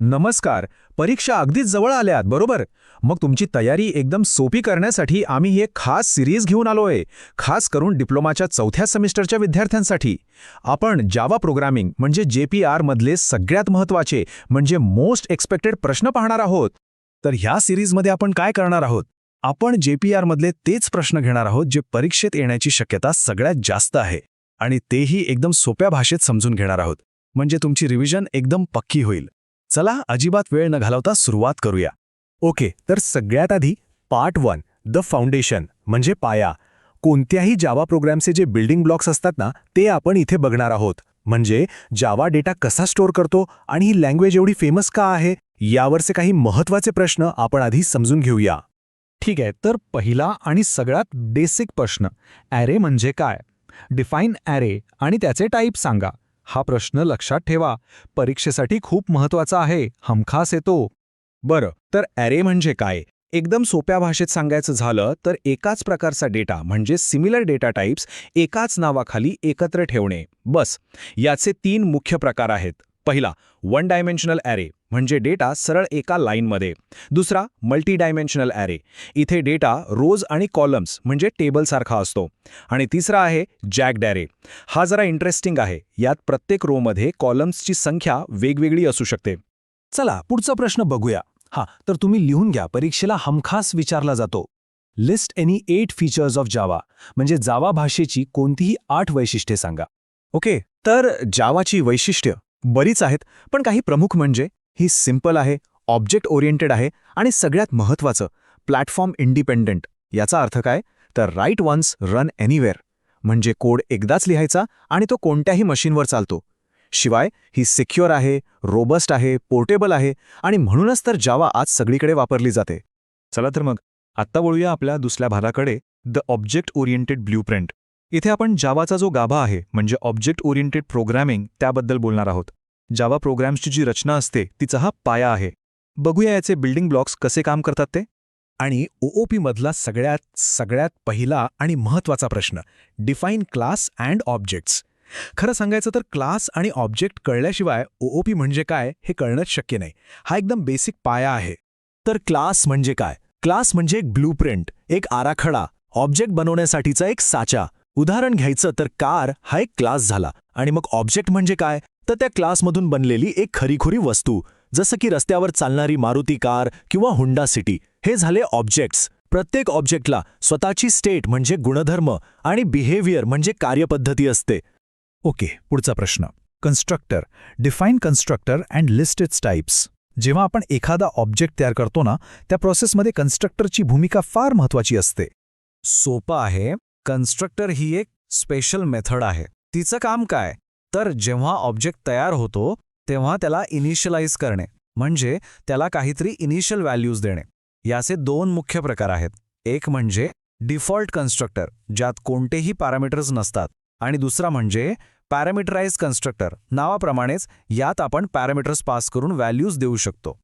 नमस्कार. परीक्षा अगदीच जवळ आल्यात, बरोबर? मग तुमची तयारी एकदम सोपी करण्यासाठी आम्ही एक खास सिरीज घेऊन आलोय, खास करून डिप्लोमाच्या 4थ्या सेमिस्टरच्या विद्यार्थ्यांसाठी. आपण जावा प्रोग्रामिंग म्हणजे JPR मधले सगळ्यात महत्त्वाचे म्हणजे मोस्ट एक्सपेक्टेड प्रश्न पाहणार आहोत. तर ह्या सिरीजमध्ये आपण काय करणार आहोत? आपण JPR मधले तेच प्रश्न घेणार आहोत जे परीक्षेत येण्याची शक्यता सगळ्यात जास्त आहे आणि तेही एकदम सोप्या भाषेत समजून घेणार आहोत. म्हणजे तुमची रिव्हिजन एकदम पक्की होईल. चला अजिबात वेळ न घालवता सुरुवात करूया. ओके, तर सगळ्यात आधी पार्ट 1 द फाउंडेशन म्हणजे पाया. कोणत्याही जावा प्रोग्रामचे जे बिल्डिंग ब्लॉक्स असतात ना, ते आपण इथे बघणार आहोत. म्हणजे जावा डेटा कसा स्टोअर करतो आणि ही लँग्वेज एवढी फेमस का आहे, यावरचे काही महत्त्वाचे प्रश्न आपण आधी समजून घेऊया. ठीक आहे, तर पहिला आणि सगळ्यात बेसिक प्रश्न, ॲरे म्हणजे काय? डिफाईन ॲरे आणि त्याचे टाईप सांगा. हा प्रश्न लक्षात ठेवा, परीक्षेसाठी खूप महत्त्वाचा आहे, हमखास येतो. बरं, तर ॲरे म्हणजे काय? एकदम सोप्या भाषेत सांगायचं झालं तर एकाच प्रकारचा डेटा म्हणजे सिमिलर डेटा टाइप्स एकाच नावाखाली एकत्र ठेवणे. बस. याचे 3 मुख्य प्रकार आहेत. पहिला, वन डायमेन्शनल ॲरे म्हणजे डेटा सरळ एका लाईनमध्ये. दुसरा, मल्टी डायमेन्शनल ॲरे. इथे डेटा रोज आणि कॉलम्स म्हणजे टेबलसारखा असतो. आणि तिसरा आहे जॅक्ड ॲरे. हा जरा इंटरेस्टिंग आहे. यात प्रत्येक रोमध्ये कॉलम्सची संख्या वेगवेगळी असू शकते. चला पुढचा प्रश्न बघूया. तर तुम्ही लिहून घ्या, परीक्षेला हमखास विचारला जातो. List any 8 features of Java म्हणजे जावा भाषेची कोणतीही 8 वैशिष्ट्ये सांगा. ओके, तर जावाची वैशिष्ट्य बरीच आहेत, पण काही प्रमुख म्हणजे ही सिंपल आहे, ऑब्जेक्ट ओरिएंटेड आहे आणि सगळ्यात महत्त्वाचं प्लॅटफॉर्म इंडिपेंडंट. याचा अर्थ काय? तर राईट वन्स रन एनिवेअर म्हणजे कोड एकदाच लिहायचा आणि तो कोणत्याही मशीनवर चालतो. शिवाय ही सिक्युअर आहे, रोबस्ट आहे, पोर्टेबल आहे आणि म्हणूनच तर जावा आज सगळीकडे वापरली जाते. चला तर मग आत्ता वळूया आपल्या दुसऱ्या भागाकडे, द ऑब्जेक्ट ओरिएंटेड ब्ल्यूप्रिंट. इथे आपण जावाचा जो गाभा आहे म्हणजे ऑब्जेक्ट ओरिएंटेड प्रोग्रामिंग त्याबद्दल बोलणार आहोत. जावा प्रोग्राम्सची जी रचना असते तिचा हा पाया आहे. बघूया याचे बिल्डिंग ब्लॉक्स कसे काम करतात ते. आणि OOP मधला सगळ्यात पहिला आणि महत्त्वाचा प्रश्न, डिफाईन क्लास अँड ऑब्जेक्ट्स. खरं सांगायचं तर क्लास आणि ऑब्जेक्ट कळल्याशिवाय OOP म्हणजे काय हे कळणंच शक्य नाही. हा एकदम बेसिक पाया आहे. तर क्लास म्हणजे काय? क्लास म्हणजे एक ब्लूप्रिंट, एक आराखडा, ऑब्जेक्ट बनवण्यासाठीचा एक साचा. उदाहरण घ्यायचं तर कार हा एक क्लास झाला. आणि मग ऑब्जेक्ट म्हणजे काय? तर त्या क्लासमधून बनलेली एक खरीखुरी वस्तू, जसं की रस्त्यावर चालणारी मारुती कार किंवा हुंडा सिटी. हे झाले ऑब्जेक्ट्स. प्रत्येक ऑब्जेक्टला स्वतःची स्टेट म्हणजे गुणधर्म आणि बिहेवियर म्हणजे कार्यपद्धती असते. ओके, पुढचा प्रश्न, constructor. Define constructor and list its types. जेव्हा आपण एखादा ऑब्जेक्ट तयार करतो ना, त्या प्रोसेसमध्ये कन्स्ट्रक्टरची भूमिका फार महत्त्वाची असते. सोपं आहे. कन्स्ट्रक्टर ही एक स्पेशल मेथड आहे. तिचं काम काय? तर जेव्हा ऑब्जेक्ट तयार होतो तेव्हा त्याला इनिशियलाइज करणे म्हणजे त्याला काहीतरी इनिशियल व्हॅल्यूज देणे. याचे 2 मुख्य प्रकार आहेत. एक म्हणजे डिफॉल्ट कन्स्ट्रक्टर ज्यात कोणतेही पॅरामीटर्स नसतात आणि दुसरा म्हणजे पॅरामीटराइज कन्स्ट्रक्टर. नावाप्रमाणेच यात आपण पॅरामीटर्स पास करून व्हॅल्यूज देऊ शकतो.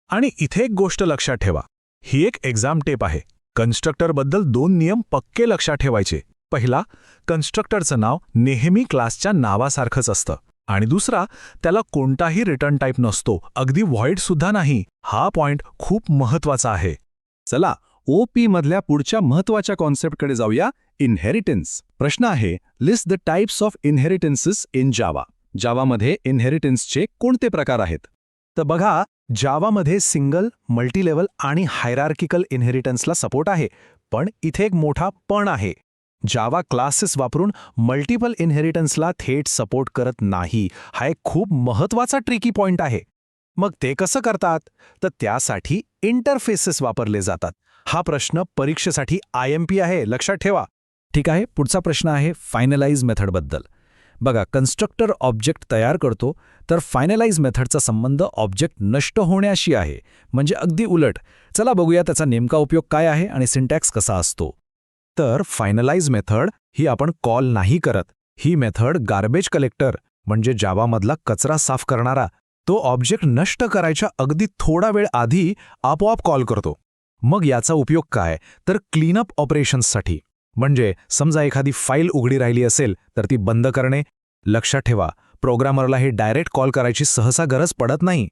आणि इथे एक गोष्ट लक्षात ठेवा, ही एक एक्झाम टेप आहे. कन्स्ट्रक्टरबद्दल 2 नियम पक्के लक्षात ठेवायचे. पहिला, कन्स्ट्रक्टरचं नाव नेहमी क्लासच्या नावासारखंच असतं. आणि दुसरा, त्याला कोणताही रिटर्न टाईप नसतो, अगदी व्हॉइड सुद्धा नाही. हा पॉइंट खूप महत्त्वाचा आहे. चला OP मधल्या पुढच्या महत्त्वाच्या कॉन्सेप्टकडे जाऊया, इनहेरिटन्स. प्रश्न आहे, list the types of inheritances in Java. जावामध्ये इनहेरिटन्सचे कोणते प्रकार आहेत? तर बघा, जावामध्ये सिंगल, मल्टीलेवल आणि हायरार्किकल इनहेरिटन्सला सपोर्ट आहे. पण इथे एक मोठा पण आहे. जावा क्लासेस वापरून मल्टिपल इनहेरिटन्सला थेट सपोर्ट करत नाही. हा एक खूप महत्त्वाचा ट्रिकी पॉइंट आहे. मग ते कसं करतात? तर त्यासाठी इंटरफेसेस वापरले जातात. हा प्रश्न परीक्षेसाठी IMP आहे, लक्षात ठेवा. ठीक आहे, पुढचा प्रश्न आहे फायनलाइज मेथडबद्दल. बघा, कन्स्ट्रक्टर ऑब्जेक्ट तयार करतो, तर फायनलाइज मेथडचा संबंध ऑब्जेक्ट नष्ट होण्याशी आहे, म्हणजे अगदी उलट. चला बघूया त्याचा नेमका उपयोग काय आहे आणि सिंटॅक्स कसा असतो. तर फायनलाइज मेथड ही आपण कॉल नाही करत. ही मेथड गार्बेज कलेक्टर म्हणजे जावामधला कचरा साफ करणारा तो ऑब्जेक्ट नष्ट करायच्या अगदी थोडा वेळ आधी आपोआप कॉल करतो. मग याचा उपयोग काय? तर क्लीनअप ऑपरेशन्ससाठी. म्हणजे समजा एखादी फाईल उघडी राहिली असेल तर ती बंद करणे. लक्षात ठेवा, प्रोग्रामरला हे डायरेक्ट कॉल करायची सहसा गरज पडत नाही.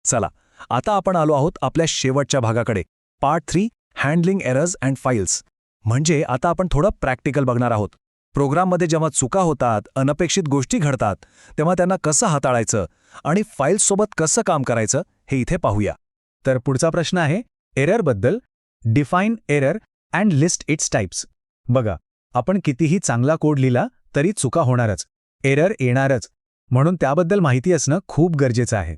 चला आता आपण आलो आहोत आपल्या शेवटच्या भागाकडे, part 3, handling errors and files. म्हणजे आता आपण थोडं प्रॅक्टिकल बघणार आहोत. प्रोग्राममध्ये जेव्हा चुका होतात, अनपेक्षित गोष्टी घडतात, तेव्हा त्यांना कसं हाताळायचं आणि फाईल्ससोबत कसं काम करायचं हे इथे पाहूया. तर पुढचा प्रश्न आहे एररबद्दल. Define error and list its types. बघा, आपण कितीही चांगला कोड लिहिला तरी चुका होणारच, एरर येणारच, म्हणून त्याबद्दल माहिती असणं खूप गरजेचं आहे.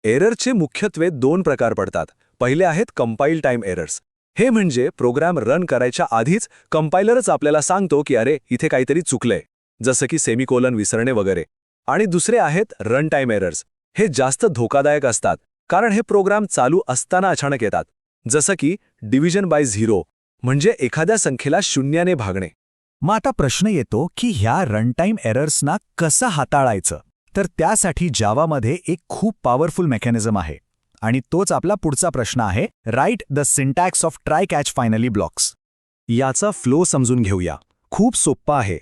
एररचे मुख्यत्वे 2 प्रकार पडतात. पहिले आहेत कंपाईल टाईम एरर्स. हे म्हणजे प्रोग्राम रन करायच्या आधीच कंपायलरच आपल्याला सांगतो की अरे इथे काहीतरी चुकलंय, जसं की सेमिकोलन विसरणे वगैरे. आणि दुसरे आहेत रन टाईम एरर्स. हे जास्त धोकादायक असतात, कारण हे प्रोग्राम चालू असताना अचानक येतात, जसं की डिव्हिजन बाय 0, म्हणजे एखाद्या संख्येला शून्याने भागणे. मग आता प्रश्न येतो की ह्या रनटाईम एरर्सना कसं हाताळायचं. तर त्यासाठी जावामध्ये एक खूप पॉवरफुल मेकॅनिझम आहे, आणि तोच आपला पुढचा प्रश्न आहे, write the syntax of try catch finally blocks. याचा फ्लो समजून घेऊया. खूप सोप्पा आहे.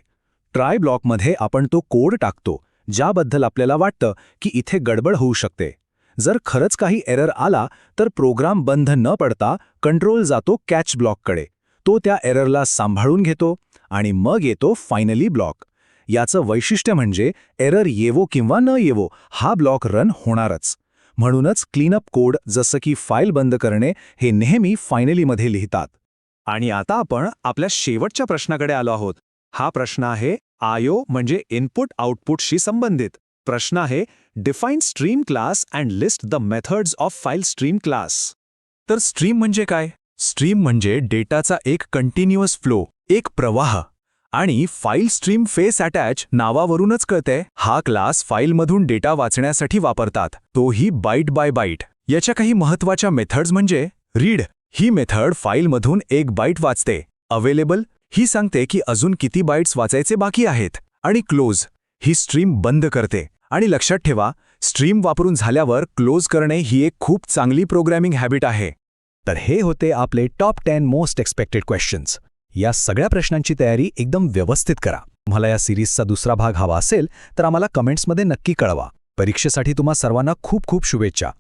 ट्राय ब्लॉकमध्ये आपण तो कोड टाकतो ज्याबद्दल आपल्याला वाटतं की इथे गडबड होऊ शकते. जर खरंच काही एरर आला तर प्रोग्राम बंद न पडता कंट्रोल जातो कॅच ब्लॉककडे. तो त्या एररला सांभाळून घेतो आणि मग येतो फायनली ब्लॉक. याचं वैशिष्ट्य म्हणजे एरर येवो किंवा न येवो हा ब्लॉक रन होणारच. म्हणूनच क्लीनअप कोड जसं की फाईल बंद करणे हे नेहमी फायनलीमध्ये लिहितात. आणि आता आपण आपल्या शेवटच्या प्रश्नाकडे आलो आहोत. हा प्रश्न आहे आय.ओ. म्हणजे इनपुट आउटपुटशी संबंधित. प्रश्न आहे define stream class and list the methods of file stream class. तर स्ट्रीम म्हणजे काय? स्ट्रीम म्हणजे डेटाचा एक कंटिन्युअस फ्लो, एक प्रवाह. आणि फाईल स्ट्रीम फेस अटॅच नावावरूनच कळतंय, हा क्लास फाईलमधून डेटा वाचण्यासाठी वापरतात, तोही बाईट बाय बाईट. याच्या काही महत्त्वाच्या मेथड्स म्हणजे रीड, ही मेथड फाईलमधून 1 बाईट वाचते. अवेलेबल, ही सांगते की अजून किती बाईट्स वाचायचे बाकी आहेत. आणि क्लोज, ही स्ट्रीम बंद करते. आणि लक्षात ठेवा, स्ट्रीम वापरून झाल्यावर क्लोज करणे ही एक खूप चांगली प्रोग्रॅमिंग हॅबिट आहे. तर हे होते आपले टॉप 10 मोस्ट एक्सपेक्टेड क्वेश्चन्स. या सगळ्या प्रश्नांची तयारी एकदम व्यवस्थित करा. तुम्हाला या सिरीजचा दुसरा भाग हवा असेल तर आम्हाला कमेंट्समध्ये नक्की कळवा. परीक्षेसाठी तुम्हा सर्वांना खूप खूप शुभेच्छा.